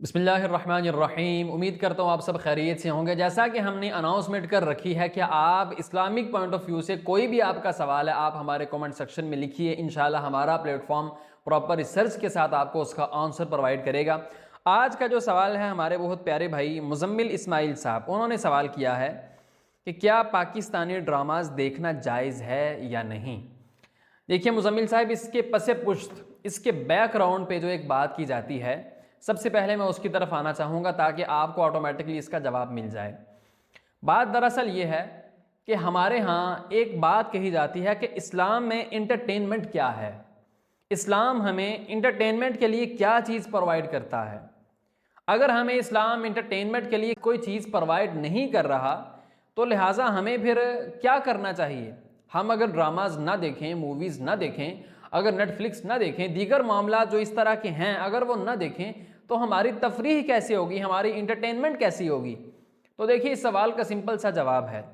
बिस्मिल्लाहिर्रहमानिर्रहीम। उम्मीद करता हूँ आप सब खैरियत से होंगे। जैसा कि हमने अनाउंसमेंट कर रखी है कि आप इस्लामिक पॉइंट ऑफ व्यू से कोई भी आपका सवाल है आप हमारे कमेंट सेक्शन में लिखिए। इंशाल्लाह हमारा प्लेटफॉर्म प्रॉपर रिसर्च के साथ आपको उसका आंसर प्रोवाइड करेगा। आज का जो सवाल है हमारे बहुत प्यारे भाई मुजम्मिल इस्माइल साहब, उन्होंने सवाल किया है कि क्या पाकिस्तानी ड्रामाज देखना जायज़ है या नहीं। देखिए मुजम्मिल साहब, इसके पसे पुश्त, इसके बैकग्राउंड पे जो एक बात की जाती है, सबसे पहले मैं उसकी तरफ आना चाहूँगा ताकि आपको ऑटोमेटिकली इसका जवाब मिल जाए। बात दरअसल ये है कि हमारे यहाँ एक बात कही जाती है कि इस्लाम में इंटरटेनमेंट क्या है, इस्लाम हमें इंटरटेनमेंट के लिए क्या चीज़ प्रोवाइड करता है। अगर हमें इस्लाम इंटरटेनमेंट के लिए कोई चीज़ प्रोवाइड नहीं कर रहा तो लिहाजा हमें फिर क्या करना चाहिए। हम अगर ड्रामाज ना देखें, मूवीज़ ना देखें, अगर नेटफ्लिक्स ना देखें, दीगर मामला जो इस तरह के हैं अगर वो ना देखें तो हमारी तफरीह कैसे होगी, हमारी इंटरटेनमेंट कैसी होगी। तो देखिए इस सवाल का सिंपल सा जवाब है,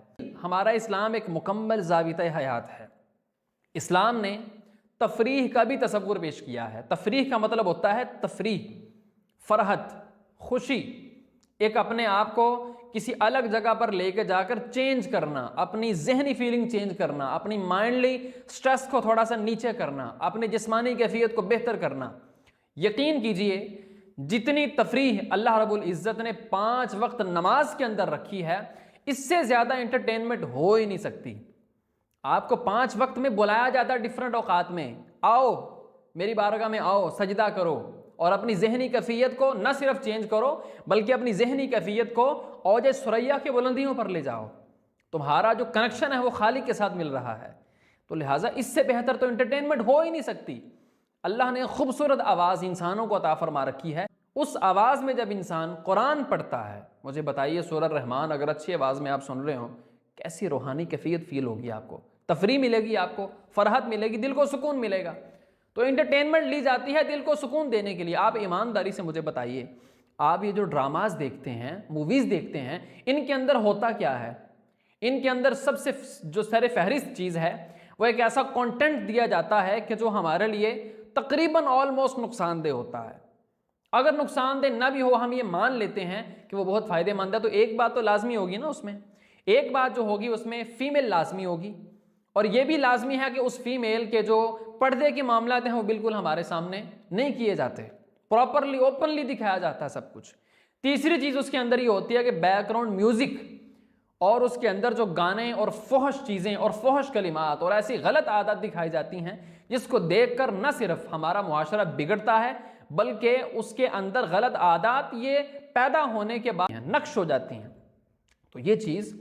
हमारा इस्लाम एक मुकम्मल ज़ाबिता हयात है। इस्लाम ने तफरीह का भी तसव्वुर पेश किया है। तफरीह का मतलब होता है तफरीह, फरहत, खुशी, एक अपने आप को किसी अलग जगह पर लेकर जाकर चेंज करना, अपनी जहनी फीलिंग चेंज करना, अपनी माइंडली स्ट्रेस को थोड़ा सा नीचे करना, अपनी जिस्मानी कैफियत को बेहतर करना। यकीन कीजिए जितनी तफरीह अल्लाह रब्बुल इज़्ज़त ने 5 वक्त नमाज के अंदर रखी है, इससे ज़्यादा इंटरटेनमेंट हो ही नहीं सकती। आपको 5 वक्त में बुलाया जाता है डिफरेंट औकात में, आओ मेरी बारगाह में आओ, सजदा करो और अपनी जहनी कैफियत को न सिर्फ चेंज करो बल्कि अपनी जहनी कैफियत को औज सुरैया के बुलंदियों पर ले जाओ। तुम्हारा जो कनेक्शन है वो खालिक के साथ मिल रहा है। तो लिहाजा इससे बेहतर तो इंटरटेनमेंट हो ही नहीं सकती। अल्लाह ने खूबसूरत आवाज़ इंसानों को अता फरमा रखी है। उस आवाज़ में जब इंसान कुरान पढ़ता है, मुझे बताइए सूरह रहमान अगर अच्छी आवाज़ में आप सुन रहे हो, कैसी रूहानी कैफियत फील होगी, आपको तफरीह मिलेगी, आपको फरहत मिलेगी, दिल को सुकून मिलेगा। तो इंटरटेनमेंट ली जाती है दिल को सुकून देने के लिए। आप ईमानदारी से मुझे बताइए, आप ये जो ड्रामाज देखते हैं, मूवीज़ देखते हैं, इनके अंदर होता क्या है। इनके अंदर सबसे जो सर फहरिस्त चीज़ है वो एक ऐसा कंटेंट दिया जाता है कि जो हमारे लिए तकरीबन ऑलमोस्ट नुकसानदेह होता है। अगर नुकसानदेह ना भी हो, हम ये मान लेते हैं कि वो बहुत फ़ायदेमंद है, तो एक बात तो लाजमी होगी ना उसमें, एक बात जो होगी उसमें फ़ीमेल लाजमी होगी, और ये भी लाजमी है कि उस फीमेल के जो पर्दे के मामलात हैं वो बिल्कुल हमारे सामने नहीं किए जाते, प्रॉपरली ओपनली दिखाया जाता है सब कुछ। तीसरी चीज़ उसके अंदर ये होती है कि बैकग्राउंड म्यूज़िक और उसके अंदर जो गाने और फहश चीज़ें और फहश कलिमात और ऐसी गलत आदत दिखाई जाती हैं जिसको देखकर न सिर्फ हमारा मुआशरा बिगड़ता है बल्कि उसके अंदर गलत आदत ये पैदा होने के बाद नक्श हो जाती हैं। तो ये चीज़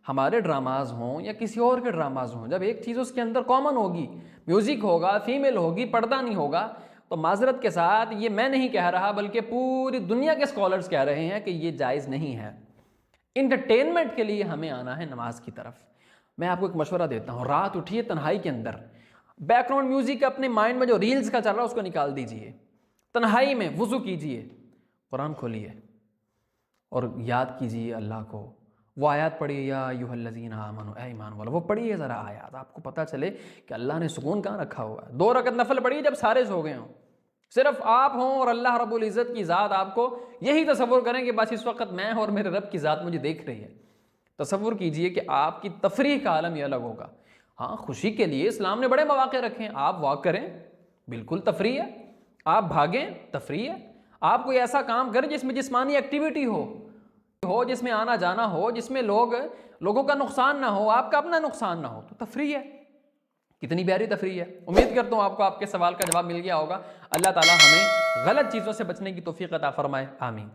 हमारे ड्रामाज हों या किसी और के ड्रामाज हों, जब एक चीज़ उसके अंदर कॉमन होगी, म्यूज़िक होगा, फीमेल होगी, पर्दा नहीं होगा, तो माजरत के साथ ये मैं नहीं कह रहा बल्कि पूरी दुनिया के स्कॉलर्स कह रहे हैं कि ये जायज़ नहीं है। इंटरटेनमेंट के लिए हमें आना है नमाज की तरफ। मैं आपको एक मशवरा देता हूँ, रात उठिए तन्हाई के अंदर, बैकग्राउंड म्यूज़िक अपने माइंड में जो रील्स का चल रहा है उसको निकाल दीजिए, तन्हाई में वुज़ू कीजिए, कुरान खोलिए और याद कीजिए अल्लाह को। वो आयत पढ़िए, या अय्युहल्लज़ीना आमनू, ऐ ईमान वालों, वो पढ़िए ज़रा आयत, आपको पता चले कि अल्लाह ने सुकून कहाँ रखा हुआ है। 2 रकत नफल पढ़िए जब सारे सो गए हों, सिर्फ आप हों और अल्लाह रब्बुल इज़्ज़त की ज़ात आपको यही तसव्वुर करें कि बस इस वक्त मैं और मेरे रब की ज़ात मुझे देख रही है। तसव्वुर कीजिए कि आपकी तफरीह का आलम ही अलग होगा। हाँ, खुशी के लिए इस्लाम ने बड़े मौके रखे हैं, आप वॉक करें, बिल्कुल तफरीह है, आप भागें, तफरीह है, आप कोई ऐसा काम करें जिसमें जिस्मानी एक्टिविटी हो, जिसमें आना जाना हो, जिसमें लोगों का नुकसान ना हो, आपका अपना नुकसान ना हो, तो तफरीह है। कितनी प्यारी तफरीह है। उम्मीद करता हूँ आपको आपके सवाल का जवाब मिल गया होगा। अल्लाह ताला हमें गलत चीज़ों से बचने की तौफीक अता फरमाए, आमीन।